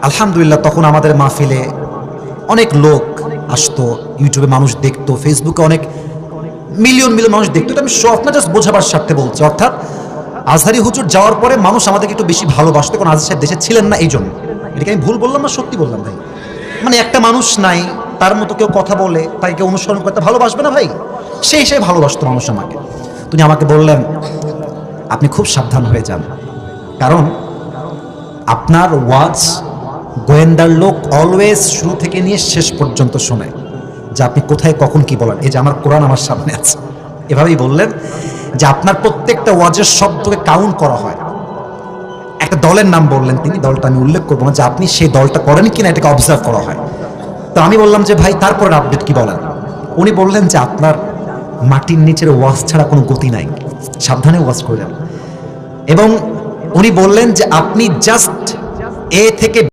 আলহামদুলিল্লাহ তখন আমাদের মাহফিলে অনেক লোক আসতো, ইউটিউবে মানুষ দেখতো, ফেসবুকে অনেক মিলিয়ন মিলিয়ন মানুষ দেখতো। এটা আমি আপনার জাস্ট বোঝাবার স্বার্থে বলছি। অর্থাৎ আজহারি হুজুর যাওয়ার পরে মানুষ আমাদেরকে একটু বেশি ভালোবাসতো, কারণ আজহার সাহেব দেশে ছিলেন না, এই জন্য। এটাকে আমি ভুল বললাম না সত্যি বললাম ভাই? মানে একটা মানুষ নাই, তার মতো কেউ কথা বলে তাই কেউ অনুসরণ করতে ভালোবাসবে না ভাই? সেই হিসেবে ভালোবাসতো মানুষ আমাকে। তিনি আমাকে বললেন, আপনি খুব সাবধান হয়ে যান, কারণ আপনার ওয়াজ গোয়েন্দার লোক অলওয়েজ শুরু থেকে নিয়ে শেষ পর্যন্ত শোনে, যে আপনি কোথায় কখন কি বলেন। এই যে আমার কোরআন আমার সামনে আছে, এভাবেই বললেন যে আপনার প্রত্যেকটা ওয়াজের শব্দকে কাউন্ট করা হয়। একটা দলের নাম বললেন তিনি, দলটা আমি উল্লেখ করবো না, যে আপনি সেই দলটা করেন কিনা এটাকে অবজার্ভ করা হয়। তো আমি বললাম যে ভাই তারপরে আপডেট কি বলেন? উনি বললেন যে আপনার মাটির নিচের ওয়াজ ছাড়া কোনো গতি নাই, সাবধানে ওয়াজ করে যান। এবং উনি বললেন যে আপনি জাস্ট এ থেকে